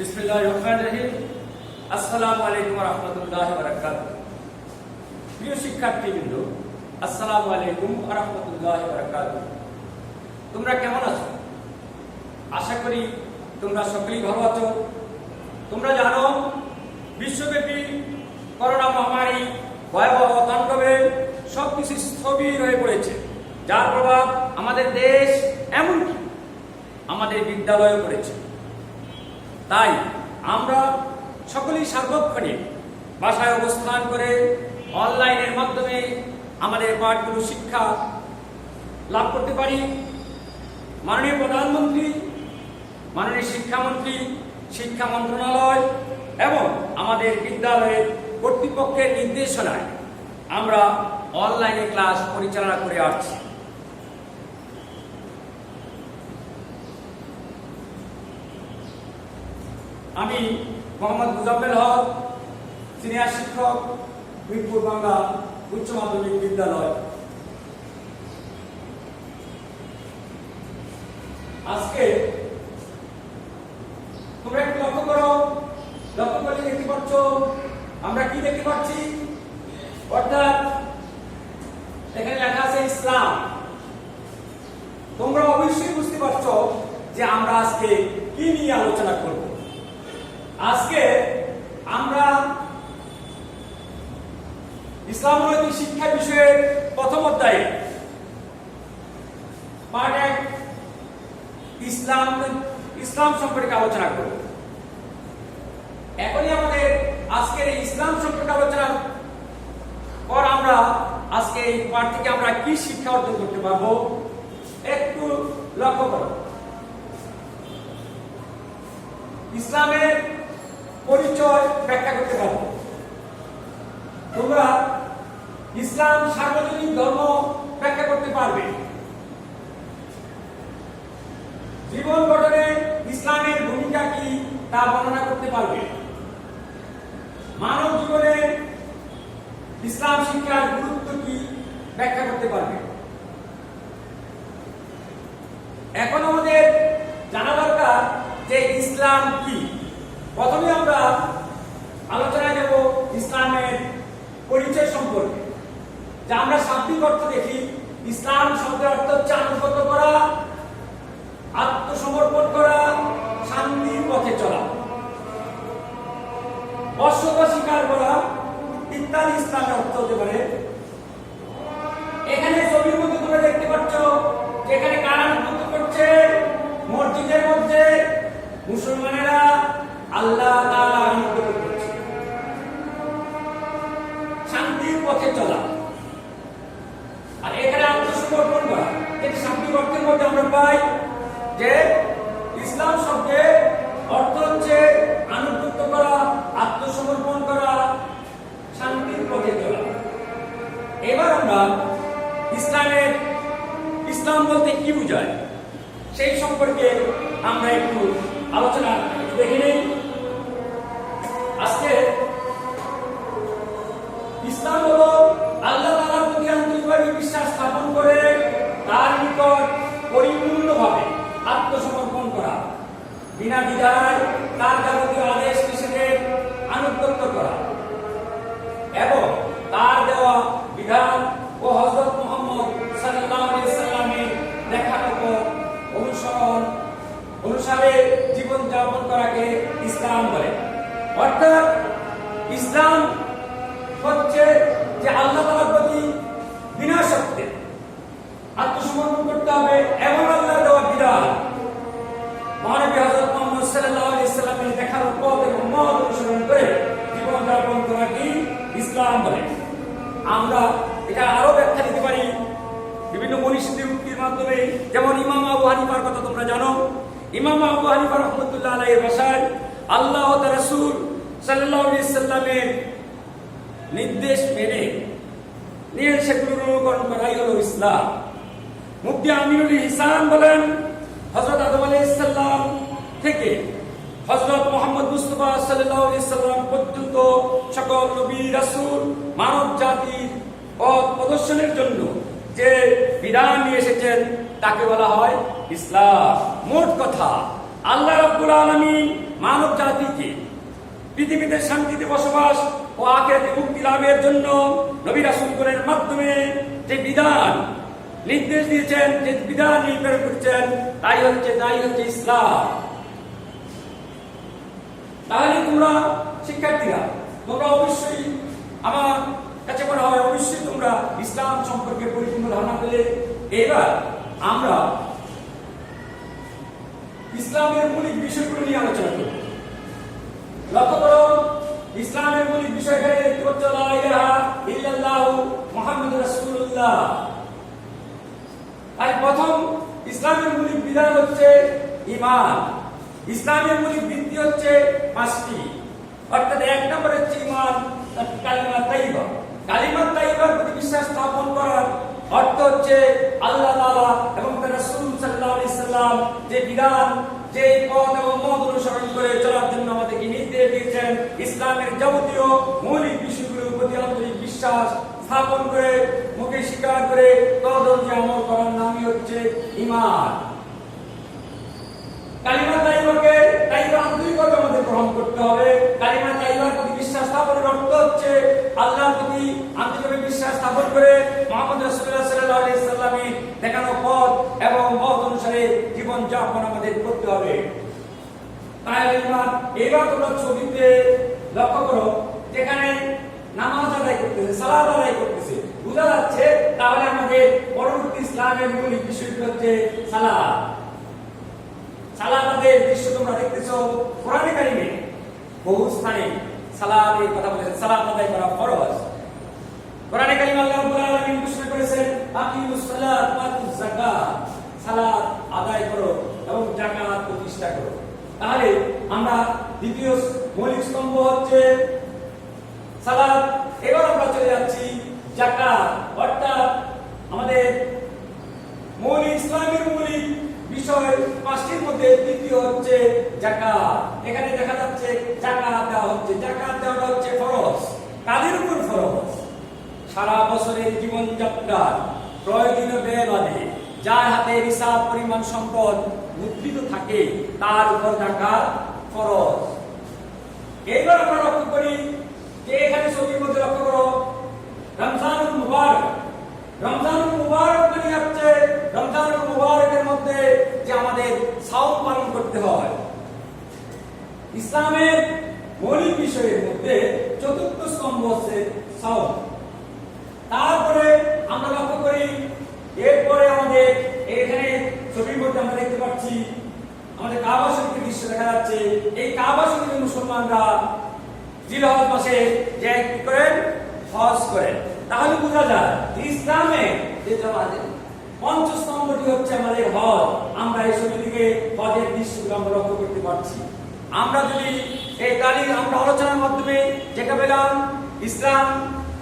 বিসমিল্লাহির রহমানির রহিম। আসসালামু আলাইকুম ওয়া রাহমাতুল্লাহি ওয়া বারাকাতুহু। প্রিয় শিক্ষার্থীবৃন্দ, আসসালামু আলাইকুম ওয়া রাহমাতুল্লাহি ওয়া বারাকাতুহু। তোমরা কেমন আছো? আশা করি তোমরা সকলেই ভালো আছো। তোমরা জানো, বিশ্বব্যাপী করোনা মহামারী ভয়াবহ তাণ্ডবে সবকিছু স্থবির হয়ে পড়েছে, যার প্রভাব আমাদের দেশ এমনকি আমাদের বিদ্যালয়ে পড়েছে। তাই আমরা সকলেই সার্বক্ষণিক বাসায় অবস্থান করে অনলাইনের মাধ্যমে আমাদের পাঠগুলো শিক্ষা লাভ করতে পারি। মাননীয় প্রধানমন্ত্রী, মাননীয় শিক্ষামন্ত্রী, শিক্ষা মন্ত্রণালয় এবং আমাদের বিদ্যালয়ের কর্তৃপক্ষের নির্দেশনায় আমরা অনলাইনে ক্লাস পরিচালনা করে আসছি। আমি মোহাম্মদ মুজাম্মেল হক, সিনিয়র শিক্ষক, মিরপুর বাংলা উচ্চ মাধ্যমিক বিদ্যালয়। আজকে তোমরা একটু লক্ষ্য করো, লক্ষ্য করলে দেখতে পাচ্ছ আমরা কি দেখতে পাচ্ছি, অর্থাৎ এখানে লেখা আছে ইসলাম। তোমরা অবশ্যই বুঝতে পারছো যে আমরা আজকে কি নিয়ে আলোচনা করব। আজকে আমরা ইসলাম নৈতিক শিক্ষা বিষয়ের প্রথম অধ্যায়ে পার্ট 1 ইসলাম সম্পর্কে আলোচনা করব। এখনই আমাদের আজকের এই ইসলাম সম্পর্কে আলোচনার পর আমরা আজকে এই পাঠ থেকে আমরা কি শিক্ষা অর্জন করতে পারবো একটু লক্ষ্য করো। ইসলামের পরিচয় ব্যাখ্যা করতে পারবো। তোমরা ইসলাম সার্বজনীন ধর্ম ব্যাখ্যা করতে পারবে। জীবন গঠনে ইসলামের ভূমিকা কি তা বর্ণনা করতে পারবে। মানব জীবনে ইসলাম শিক্ষার গুরুত্ব কি ব্যাখ্যা করতে পারবে। এখন আমাদের জানা দরকার যে ইসলাম কি। প্রথমে আমরা আলোচনায় যাব ইসলামের পরিচয় সম্পর্কে। যা আমরা শাব্দিক অর্থ দেখি, ইসলাম শব্দের অর্থ হচ্ছে আনুগত্য করা, আত্মসমর্পণ করা, শান্তির পথে চলা, বশ্যতা স্বীকার করা ইত্যাদি ইসলামের অর্থ হতে পারে। এখানে ছবির মধ্যে তোমরা দেখতে পাচ্ছ যে এখানে কারা আনুগত্য করছে। মসজিদের মধ্যে মুসলমানেরা আল্লাহ তাআলা আনুগত্য করছে, শান্তির পথে চলা। আর এখানে আত্মসমর্পণ করা, এই শাব্দিক অর্থের মধ্যে আমরা পাই যে ইসলাম শব্দের অর্থ হচ্ছে আনুগত্য করা, আত্মসমর্পণ করা, শান্তির পথে চলা। এবার আমরা ইসলাম বলতে কি বোঝায় সেই সম্পর্কে আমরা একটু আলোচনা দেখে নেই। আজকে ইসলাম হলো আল্লাহ তাআলার প্রতি আন্তরিকভাবে বিশ্বাস স্থাপন করে তার নিকট পরিপূর্ণভাবে আত্মসমর্পণ করা, বিনা দ্বিধায় তার যাবতীয় আদেশ নিষেধের আনুগত্য করা এবং তার দেওয়া বিধান ও হযরত মুহাম্মদ সাল্লাল্লাহু আলাইহি সাল্লামের দেখানো অনুসারে জীবন যাপন করাকে ইসলাম বলে। অর্থাৎ ইসলাম হচ্ছে যে আল্লাহ তাআলার প্রতি বিনা শর্তে আত্মসমর্পণ করতে হবে এবং আল্লাহর দেওয়া বিধান মহানবী হযরত মুহাম্মদ সাল্লাল্লাহু আলাইহি সাল্লামের দেখানো পথ এবং মত অনুসরণ করে জীবন যাপন করাকে ইসলাম বলে। আমরা এটা আরো ব্যাখ্যা দিতে পারি বিভিন্ন মনীষীদের উক্তির মাধ্যমে। যেমন ইমাম আবু হানিফার কথা তোমরা জানো। ইমাম আবু হানিফা রাহমাতুল্লাহ আলাইহির ভাষায় আল্লাহ ও তার রাসূল সাল্লাল্লাহু আলাইহি সাল্লামের নির্দেশ মেনে নিয়ে সেগুলোর অনুকরণ করাই হলো ইসলাম। মুফতি আমিনুল ইহসান বলেন, হযরত আদম আলাইহিস সালাম থেকে হযরত মুহাম্মদ মুস্তাফা সাল্লাল্লাহু আলাইহি সাল্লাম পর্যন্ত সকল নবী রাসূল মানব জাতির পথ প্রদর্শনের জন্য যে বিধান নিয়ে এসেছেন তাকে বলা হয় ইসলাম। মোট কথা আল্লাহ রাব্বুল আলামিন মানব জাতিকে পৃথিবীতে শান্তিতে বসবাস ও আখিরাতে মুক্তি লাভের জন্য নবী রাসূলগণের মাধ্যমে যে বিধান নির্দেশ দিয়েছেন, যে বিধান নির্ধারণ করছেন, তাই হচ্ছে ইসলাম। তাহলে তোমরা শিক্ষার্থীরা, তোমরা অবশ্যই আমার কাছে মনে হয় অবশ্যই তোমরা ইসলাম সম্পর্কে পরিপূর্ণ ধারণা পেলে। এবার আমরা ইসলামের মৌলিক বিষয়গুলো নিয়ে আলোচনা করব। লক্ষ্য করো, ইসলামের মৌলিক বিষয় এখানে দেখতে পাচ্ছ, লা ইলাহা ইল্লাল্লাহু মুহাম্মাদুর রাসূলুল্লাহ। আর প্রথম ইসলামের মৌলিক বিধান হচ্ছে ঈমান। ইসলামের মৌলিক ভিত্তি হচ্ছে পাঁচটি, অর্থাৎ এক নম্বর হচ্ছে ঈমান, কালিমা তাইয়্যিবা। কালিমা তাইয়্যিবার প্রতি বিশ্বাস স্থাপন করার অর্থ হচ্ছে আল্লাহ তাআলা এবং তার রাসূল সাল্লাল্লাহু আলাইহি সাল্লাম যে বিধান, যে পথ এবং মত অনুসরণ করে চলার জন্য আমাদেরকে নির্দেশ দিয়েছেন, ইসলামের যাবতীয় মৌলিক বিষয়গুলোর প্রতি আন্তরিক বিশ্বাস স্থাপন করে মুখে স্বীকার করে তদনুযায়ী আমল করার নামই হচ্ছে ঈমান। কালিমা তাইয়্যিবাকে আন্তরিকভাবে আমাদের গ্রহণ করতে হবে। কালিমা তাইয়্যিবার প্রতি বিশ্বাস স্থাপনের অর্থ হচ্ছে আল্লাহর প্রতি আন্তরিকভাবে বিশ্বাস স্থাপন করে মুহাম্মদ রাসূলুল্লাহ সাল্লাল্লাহু আলাইহি সাল্লামের দেখানো পথ এবং মত অনুসারে জীবন যাপন আমাদের করতে হবে। তাহলে ঈমান। এবার তোমরা ছবিতে লক্ষ্য করো, যেখানে নামাজ আদায় করতেছে, সালাত আদায় করতেছে, বোঝা যাচ্ছে তাহলে আমাদের পরবর্তী ইসলামের মৌলিক বিষয়টি হচ্ছে সালাত। সালাতের দৃশ্য তোমরা দেখতেছো কোরআনে কারিমে বহু স্থানে সালাতের কথা বলেছেন, সালাত আদায় করা ফরজ। কোরআনে কারিমে আল্লাহ রাব্বুল আলামিন ঘোষণা করেছেন, আকিমুস সালাত ওয়া আতুজ যাকাত, সালাত আদায় করো এবং যাকাত প্রতিষ্ঠা করো। তাহলে আমরা দ্বিতীয় মৌলিক স্তম্ভ হচ্ছে সালাত। এবার আমরা চলে যাচ্ছি যাকাত, অর্থাৎ আমাদের মৌলিক ইসলামের মৌলিক বিষয় পাঁচটির মধ্যে তৃতীয় হচ্ছে যাকাত। এখানে দেখা যাচ্ছে যাকাত দেওয়া হচ্ছে। যাকাত দেওয়াটা হচ্ছে ফরজ। কাদের উপর ফরজ? সারা বছরের জীবনযাত্রার প্রয়োজনীয় ব্যয় বাদে যার হাতে হিসাব পরিমাণ সম্পদ মুদ্রিত থাকে তার উপর যাকাত ফরজ। এইবার আমরা লক্ষ্য করি যে এখানে ছবির মধ্যে লক্ষ্য করো রমজানুল মুবারক। রমজানুল মুবারক মানে হচ্ছে রমজানুল মুবারকের মধ্যে যে আমাদের সাওম পালন করতে হয়। ইসলামের মৌলিক বিষয়ের মধ্যে চতুর্থ স্তম্ভ হচ্ছে সাওম। তারপরে আমরা লক্ষ্য করি এরপরে আমাদের এখানে ছবির মধ্যে আমরা দেখতে পাচ্ছি আমাদের কাবা শরীফের দৃশ্য দেখা যাচ্ছে। এই কাবা শরীফে মুসলমানরা জিলহজ মাসে যে কি করেন, হজ করেন। তাহলে বোঝা যায় যে ইসলামে যে পঞ্চস্তম্ভটি হচ্ছে আমাদের হজ। আমরা এই ছবি থেকে হজের দৃশ্যগুলো আমরা লক্ষ্য করতে পারছি। আমরা যদি এই তারিখ আমরা আলোচনার মাধ্যমে যেটা পেলাম, ইসলাম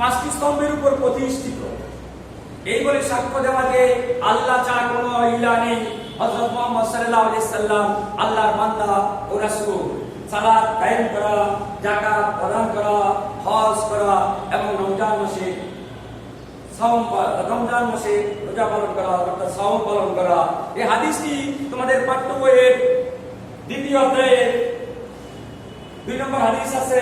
পাঁচটি স্তম্ভের উপর প্রতিষ্ঠিত। এই বলে সাক্ষ্য দেওয়া যে আল্লাহ ছাড়া কোনো ইলাহ নেই, হযরত মুহাম্মদ সাল্লাল্লাহু আলাইহি সাল্লাম আল্লাহর বান্দা ও রাসূল। সালাত কায়েম করা, যাকাত প্রদান করা, হজ করা এবং রমজান মাসে রোজা পালন করা, অর্থাৎ সাওম পালন করা। এই হাদিসটি তোমাদের পাঠ্য বইয়ের দ্বিতীয় অধ্যায়ে 2 নম্বর হাদিস আছে।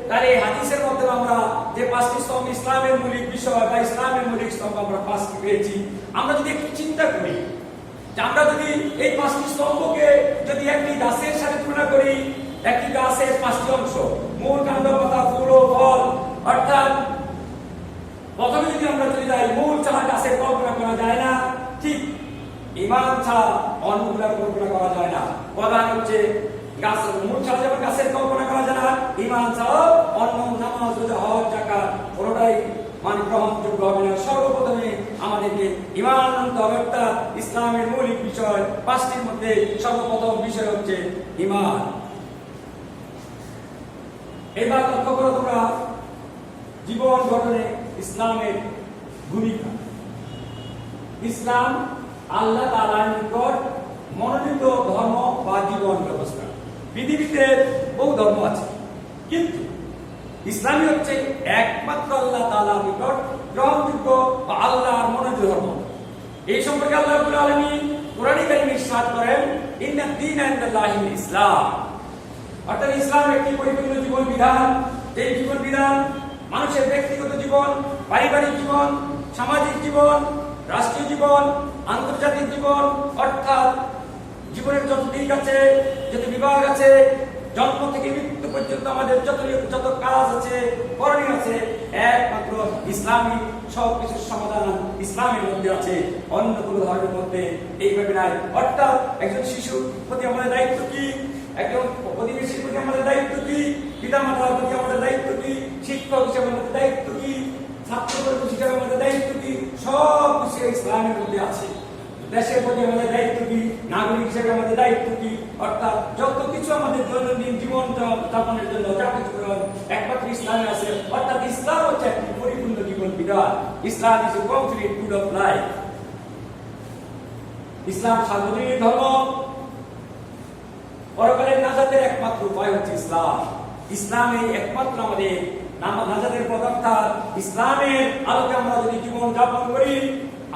তার এই হাদিসের মধ্যে আমরা যে পাঁচটি স্তম্ভ ইসলামের মৌলিক বিষয় বা ইসলামের মৌলিক স্তম্ভ আমরা পাঁচটি পেয়েছি। আমরা যদি একটু চিন্তা করি যে আমরা যদি এই পাঁচটি স্তম্ভকে যদি একটি গাছের সাথে তুলনা করি, একটি গাছের পাঁচটি অংশ, মূল, কাণ্ড, পাতা, ফুল ও ফল, অর্থাৎ প্রথমে যদি আমরা চলে যাই, মূল ছাড়া গাছের কল্পনা করা যায় না, ঠিক ঈমান ছাড়া অন্যগুলোর কল্পনা করা যায় না। প্রধান হচ্ছে গাছের মূল ছাড়া যেমন গাছের কল্পনা করা যায় না, ঈমান ছাড়া অন্য নামাজ, রোজা, হজ, যাকাত কোনটাই গ্রহণযোগ্য হবে না। সর্বপ্রথমে আমাদেরকে ঈমান আনতে হবে, অর্থাৎ ইসলামের মৌলিক বিষয় পাঁচটির মধ্যে সর্বপ্রথম বিষয় হচ্ছে ঈমান। এবার লক্ষ্য করো তোমরা জীবন গঠনে ইসলামের ভূমিকা। ইসলাম আল্লাহ তাআলার নিকট মনোনীত ধর্ম বা জীবন ব্যবস্থা। পৃথিবীতে বহু ধর্ম আছে, কিন্তু ইসলামী হচ্ছে একমাত্র আল্লাহ তাআলার নিকট গ্রহণযোগ্য বা আল্লাহর মনোনীত ধর্ম। এই সম্পর্কে আল্লাহ রাব্বুল আলামিন কোরআনে কারিমে ইরশাদ করেন, ইন্নাদ দীনা ইনদাল্লাহিল ইসলাম। ইসলাম একটি পরিপূর্ণ জীবন বিধান। এই জীবন বিধান মানুষের ব্যক্তিগত জীবন, পারিবারিক জীবন, সামাজিক জীবন, রাষ্ট্রীয় জীবন, আন্তর্জাতিক জীবন, অর্থাৎ জীবনের যত দিক আছে, যত বিভাগ আছে, জন্ম থেকে মৃত্যু পর্যন্ত আমাদের যত কাজ আছে, করণীয় আছে, একমাত্র ইসলামী সবকিছুর সমাধান ইসলামের মধ্যে আছে, অন্য কোনো ধর্মের মধ্যে এইভাবে নাই। অর্থাৎ একজন শিশুর প্রতি আমাদের দায়িত্ব কি, একজন প্রতিবেশীর প্রতি আমাদের দায়িত্ব কি, পিতা মাতার প্রতি আমাদের দায়িত্ব কি, শিক্ষক হিসেবে আমাদের দায়িত্ব কি, ছাত্র কর্মী হিসেবে আমাদের দায়িত্ব কি, সব কিছু ইসলামের মধ্যে আছে। দেশের প্রতি আমাদের দায়িত্ব কি, নাগরিক হিসেবে আমাদের দায়িত্ব কি, অর্থাৎ যত কিছু আমাদের দৈনন্দিন জীবন যাপনের জন্য যা কিছু একমাত্র ইসলামে আছে। অর্থাৎ ইসলাম হচ্ছে একটি পরিপূর্ণ জীবন বিধান। Islam is a complete code of life. Islam সার্বজনীন ধর্ম। পরকালের নাজাতের একমাত্র উপায় হচ্ছে ইসলাম। ইসলামে একমাত্র আমাদের নাজাতের পথ। অর্থাৎ ইসলামের আলোকে আমরা যদি জীবন যাপন করি,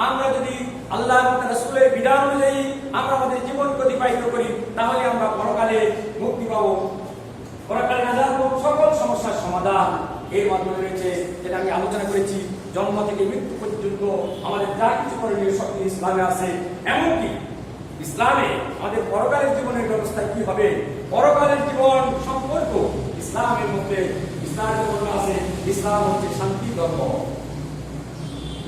আমরা যদি আল্লাহ এবং রাসূলের বিধান অনুযায়ী আমরা আমাদের জীবনকে অতিবাহিত করি, তাহলে আমরা পরকালে মুক্তি পাবো, পরকালে নাজাত পাবো, সকল সমস্যার সমাধান এর মাধ্যমে রয়েছে। যেটা আমি আলোচনা করেছি, জন্ম থেকে মৃত্যু পর্যন্ত আমাদের যা কিছু করণীয় সব ইসলামে আছে। এমনকি ইসলামে আমাদের পরকালের জীবনের ব্যবস্থা কি হবে, পরকালের জীবন সম্পর্ক ইসলামের মধ্যে ইসলামের মধ্যে আছে। ইসলাম হচ্ছে শান্তি ধর্ম।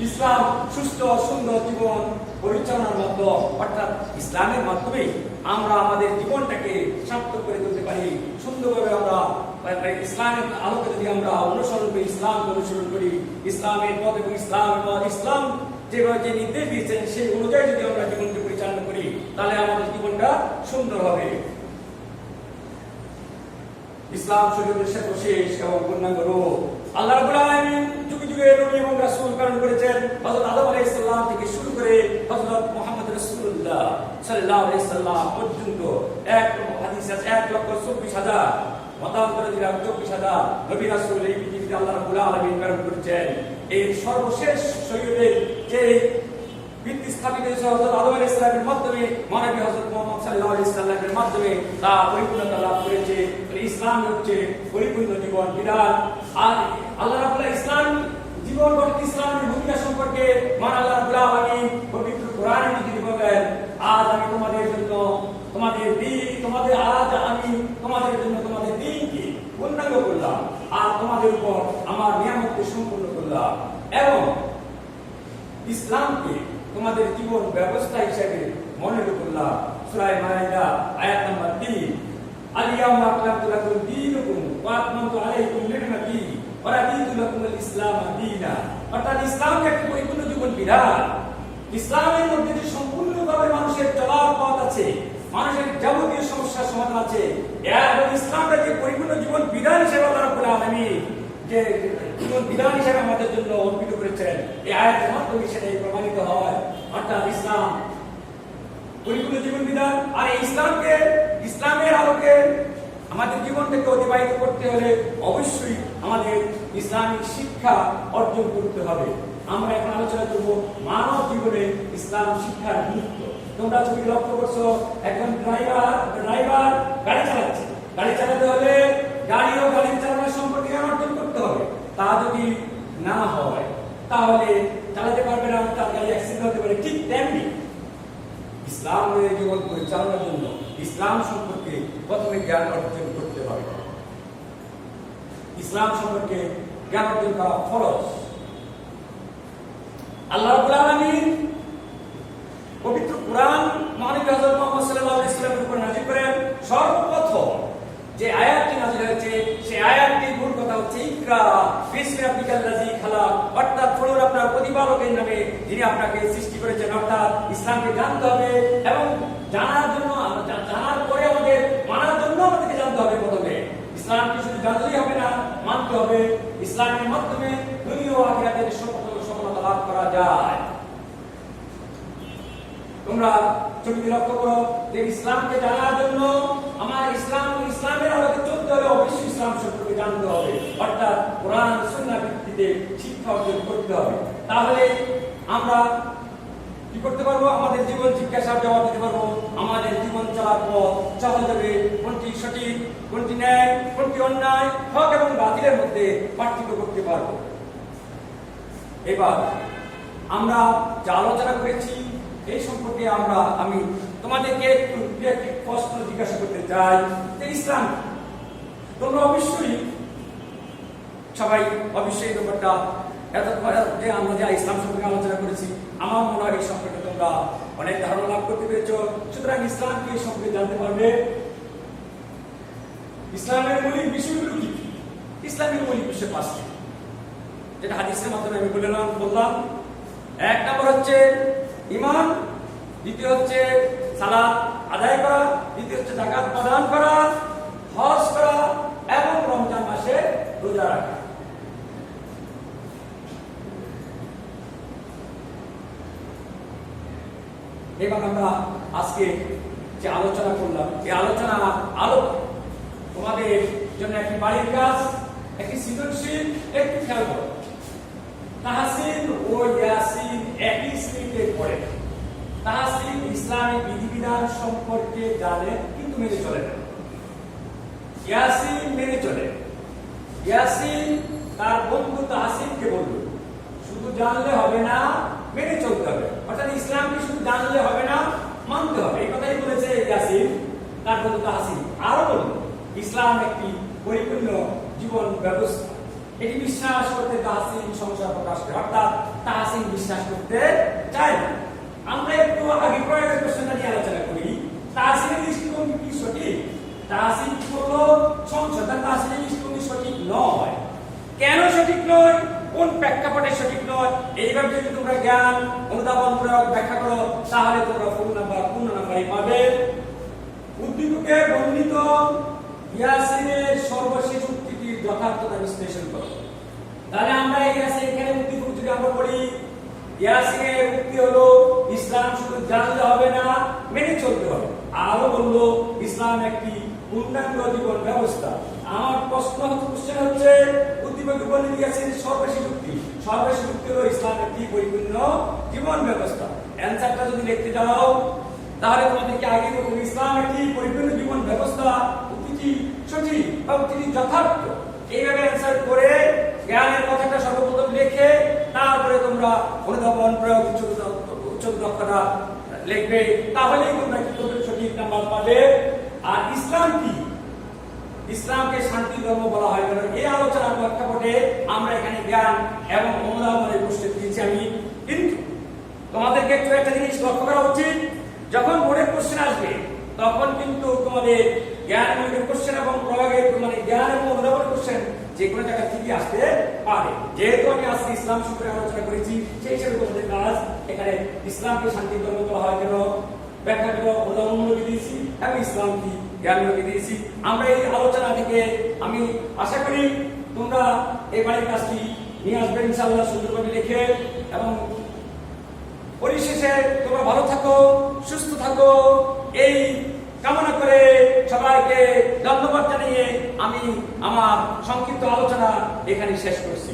ইসলাম সুস্থ সুন্দর জীবন পরিচালনার মাধ্যম। অর্থাৎ ইসলামের মাধ্যমে আমরা আমাদের জীবনটাকে সার্থক করে তুলতে পারি। সুন্দরভাবে আমরা ইসলামের আলোকে যদি আমরা অনুসরণ করি, ইসলামকে অনুসরণ করি, ইসলামের পথ এবং ইসলাম যেভাবে যে নির্দেশ দিয়েছেন সেই অনুযায়ী যদি আমরা জীবনকে পরিচালনা করি, তাহলে আমাদের জীবনটা সুন্দর হবে। ইসলাম শরীয়তের সর্বশেষ এবং পূর্ণাঙ্গ রূপ। আল্লাহ রাব্বুল আলামিন যুগে যুগে নবী এবং রাসূল প্রেরণ করেছেন। হযরত আদম আলাইহিস সালাম থেকে শুরু করে হযরত মুহাম্মদ রাসূলুল্লাহ সাল্লাল্লাহু আলাইহি সাল্লাম পর্যন্ত এক হাদিস আছে 1,24,000 মতান্তরে দিলাম 24,000 নবী রাসূল এই পৃথিবীতে আল্লাহ রাব্বুল আলামিন প্রেরণ করেছেন। এই সর্বশেষ শরীয়তের যে ভিত্তি স্থাপিত হয়েছে হযরত আদম আলাইহিস সালামের মাধ্যমে, মানবী হযরত মুহাম্মদ সাল্লাল্লাহু আলাইহি সাল্লামের মাধ্যমে তা পরিপূর্ণতা লাভ করেছে। ইসলাম হচ্ছে পরিপূর্ণ জীবন বিধান। আর আল্লাহ রাব্বুল ইসলাম জীবন গঠন ইসলামের ভূমিকা সম্পর্কে আল্লাহ রাব্বুল আলামিন পবিত্র কোরআনে যদি বলেন, আজ আমি তোমাদের জন্য তোমাদের দ্বীনকে পূর্ণাঙ্গ করলাম, আর তোমাদের উপর আমার নিয়ামতকে সম্পূর্ণ করলাম, এবং ইসলামকে তোমাদের জীবন ব্যবস্থা হিসেবে মনে করলাম। সূরা মাইদা আয়াত নম্বর 3। আল-ইয়াওমা আকমালতু লাকুম দীনাকুম ওয়া আতমামতু আলাইকুম নি'মাতি ওয়া রাদিতু লাকুমুল ইসলাম দীনা। অর্থাৎ ইসলাম একটি পরিপূর্ণ জীবন বিধান। ইসলামের মধ্যে যে সম্পূর্ণভাবে মানুষের চলার পথ আছে, মানুষের যাবতীয় সমস্যার সমাধান আছে, এবং ইসলামটা যে পরিপূর্ণ জীবন বিধান হিসেবে আল্লাহ রাব্বুল আলামিন যে জীবন বিধান হিসেবে আমাদের জন্য অর্পিত করেছেন, এই আয়াতের মাধ্যমে সেটাই প্রমাণিত হয়। অর্থাৎ ইসলাম পরিপূর্ণ জীবন বিধান। আর এই ইসলামের আলোকে আমাদের জীবনটাকে অতিবাহিত করতে হলে অবশ্যই আমাদের ইসলামিক শিক্ষা অর্জন করতে হবে। আমরা এখন আলোচনা করব মানব জীবনে ইসলাম শিক্ষার গুরুত্ব। তোমরা ছবি লক্ষ্য করছো, একজন ড্রাইভার গাড়ি চালাচ্ছে। গাড়ি চালাতে হলে গাড়ি ও গাড়ির চালানো সম্পর্কে জ্ঞান অর্জন করতে হবে। তা যদি না হয় তাহলে চালাতে পারবে না, তার গাড়ি অ্যাক্সিডেন্ট হতে পারে। ঠিক তেমনি ইসলামের জীবন পরিচালনার জন্য ইসলাম সম্পর্কে প্রথমে জ্ঞান অর্জন করতে হবে। ইসলাম সম্পর্কে জ্ঞান অর্জন করা ফরজ। আল্লাহ রাব্বুল আলামিন পবিত্র কোরআন মহানবী হযরত মুহাম্মদ সাল্লাল্লাহু আলাইহি ওয়াসাল্লামের উপর নাযিল করেন। সর্বপ্রথম যে আয়াতটি নাযিল হয়েছে সেই আয়াতটির মূল কথা হচ্ছে ইকরা বিসমি রাব্বিকাল্লাযী খালাক। অর্থাৎ পড়ুন আপনার প্রতিপালকের নামে যিনি আপনাকে সৃষ্টি করেছেন। অর্থাৎ ইসলামকে জানতে হবে, এবং জানার পরে আমাদের মানার জন্য আমাদেরকে জানতে হবে। প্রথমে ইসলামকে শুধু জানলেই হবে না, মানতে হবে। ইসলামের মাধ্যমে দুনিয়া ও আখিরাতের সফলতা লাভ করা যায়। তোমরা ছবিটি লক্ষ্য করো যে ইসলামকে জানার জন্য ইসলামের আলোকে চলতে হলে অবশ্যই ইসলাম সম্পর্কে জানতে হবে। অর্থাৎ কোরআন সুন্নাহ ভিত্তিতে শিক্ষা অর্জন করতে হবে। তাহলে আমরা কি করতে পারবো? আমাদের জীবন জিজ্ঞাসার জবাব দিতে পারবো। আমাদের জীবন চলার পথ চলা যাবে, কোনটি সঠিক, কোনটি ন্যায়, কোনটি অন্যায়, হক এবং বাতিলের মধ্যে পার্থক্য করতে পারবো। এবার আমরা যা আলোচনা করেছি এই সম্পর্কে আমি তোমাদেরকে একটু প্রশ্ন জিজ্ঞাসা করতে চাই যে ইসলাম, তোমরা অবশ্যই সবাই অবশ্যই ব্যাপারটা যে আমরা যা ইসলাম সম্পর্কে আলোচনা করেছি, আমার মনে হয় এই সম্পর্কে তোমরা অনেক ধারণা লাভ করতে পেরেছ। সুতরাং ইসলাম কি সম্পর্কে জানতে পারবে। ইসলামের মৌলিক বিষয়গুলো কি? ইসলামের মৌলিক বিষয় 5টি, যেটা হাদিসের মাধ্যমে আমি বললাম। 1 নম্বর হচ্ছে ঈমান, দ্বিতীয় হচ্ছে সালাত আদায় করা, তৃতীয় হচ্ছে যাকাত প্রদান করা, হজ করা এবং রমজান মাসে রোজা রাখা। এবার আমরা আজকে যে আলোচনা করলাম, এই আলোচনা তোমাদের জন্য একটি বাড়ির কাজ, একটি সৃজনশীল, একটি খেয়াল করো। তাহসিন ও ইয়াসিন একই শ্রেণীতে পড়ে। তাহসিন ইসলামী বিধিবিধান সম্পর্কে জানে কিন্তু মেনে চলে না। ইয়াসিন মেনে চলে। ইয়াসিন তার বন্ধু তাহসিনকে বলল, শুধু জানলে হবে না, মেনে চলতে হবে। অর্থাৎ ইসলামকে শুধু জানলে হবে না, মানতে হবে। এই কথাই বলেছে ইয়াসিন তার বন্ধু তাহসিন। আরো বলল, ইসলাম একটি পরিপূর্ণ জীবন ব্যবস্থা। এটি বিশ্বাস করতে তাহসিন সংশয় প্রকাশ করে, অর্থাৎ তাহসিন বিশ্বাস করতে চায় না। আমরা একটু আগে পরের প্রশ্নটা নিয়ে আলোচনা করি। তাহসিনের দৃষ্টিভঙ্গি কি সঠিক? তাহসিন কি করলো? সংশয়। তাহসিনের দৃষ্টিভঙ্গি সঠিক নয়। কেন সঠিক নয়? কোন প্রেক্ষাপটে সঠিক নয়? এইভাবে যদি তোমরা জ্ঞান, অনুধাবন, প্রয়োগ, ব্যাখ্যা করো, তাহলে তোমরা পূর্ণ নাম্বারই পাবে। উদ্দীপকে বর্ণিত ইয়াসিনের সর্বশেষ উক্তিটির যথার্থতা বিশ্লেষণ করো। তাহলে আমরা এখানে উদ্দীপক যদি আমরা পড়ি, ইয়াসিনের উক্তি হলো ইসলাম শুধু জানলে হবে না, মেনে চলতে হবে। আরো বললো ইসলাম একটি পূর্ণাঙ্গ জীবন ব্যবস্থা। আমার কোশ্চেন হচ্ছে উদ্দীপকে বর্ণিত ইয়াসিনের সর্বশেষ উক্তি হলো ইসলাম একটি পরিপূর্ণ জীবন ব্যবস্থা। অ্যানসারটা যদি লিখতে যাও তাহলে তোমাদেরকে আগে বলতে হবে ইসলাম একটি পরিপূর্ণ জীবন ব্যবস্থা, উক্তিটি সঠিক বা উক্তিটি যথার্থ। এইভাবে অ্যানসার করে জ্ঞানের কথাটা সর্বপ্রথম লিখে তারপরে তোমরা অনুধাবন, প্রয়োগ, উচ্চ দক্ষতা লিখবে। তাহলেই তোমরা কি করবে? সঠিক নাম্বার পাবে। আর ইসলাম কি? ইসলামকে শান্তি ধর্ম বলা হয় কেন? এই আলোচনার প্রেক্ষাপটে আমরা এখানে জ্ঞান এবং অনুধাবনের প্রশ্ন দিয়েছি আমি। কিন্তু তোমাদেরকে একটু একটা জিনিস লক্ষ্য করা উচিত, যখন বোর্ডের কোশ্চেন আসবে তখন কিন্তু তোমাদের জ্ঞানের কোশ্চেন এবং প্রয়োগের জ্ঞান এবং অনুধাবনের কোশ্চেন যে কোনো জায়গা থেকে আসতে পারে। যেহেতু আমি আজকে ইসলাম সম্পর্কে আলোচনা করেছি, সেই হিসেবে তোমাদের কাজ এখানে ইসলামকে শান্তি ধর্ম বলা হয় কেন ব্যাখ্যা করো, অনুধাবন দিয়েছি এবং ইসলাম কি জ্ঞান দিয়েছি। আমরা এই আলোচনা থেকে আমি আশা করি তোমরা এই বাড়ির কাজটি নিয়ে আসবে ইনশাআল্লাহ সুন্দরভাবে লিখে। এবং পরিশেষে তোমরা ভালো থাকো, সুস্থ থাকো, এই কামনা করে সবাইকে ধন্যবাদ জানিয়ে আমি আমার সংক্ষিপ্ত আলোচনা এখানে শেষ করছি।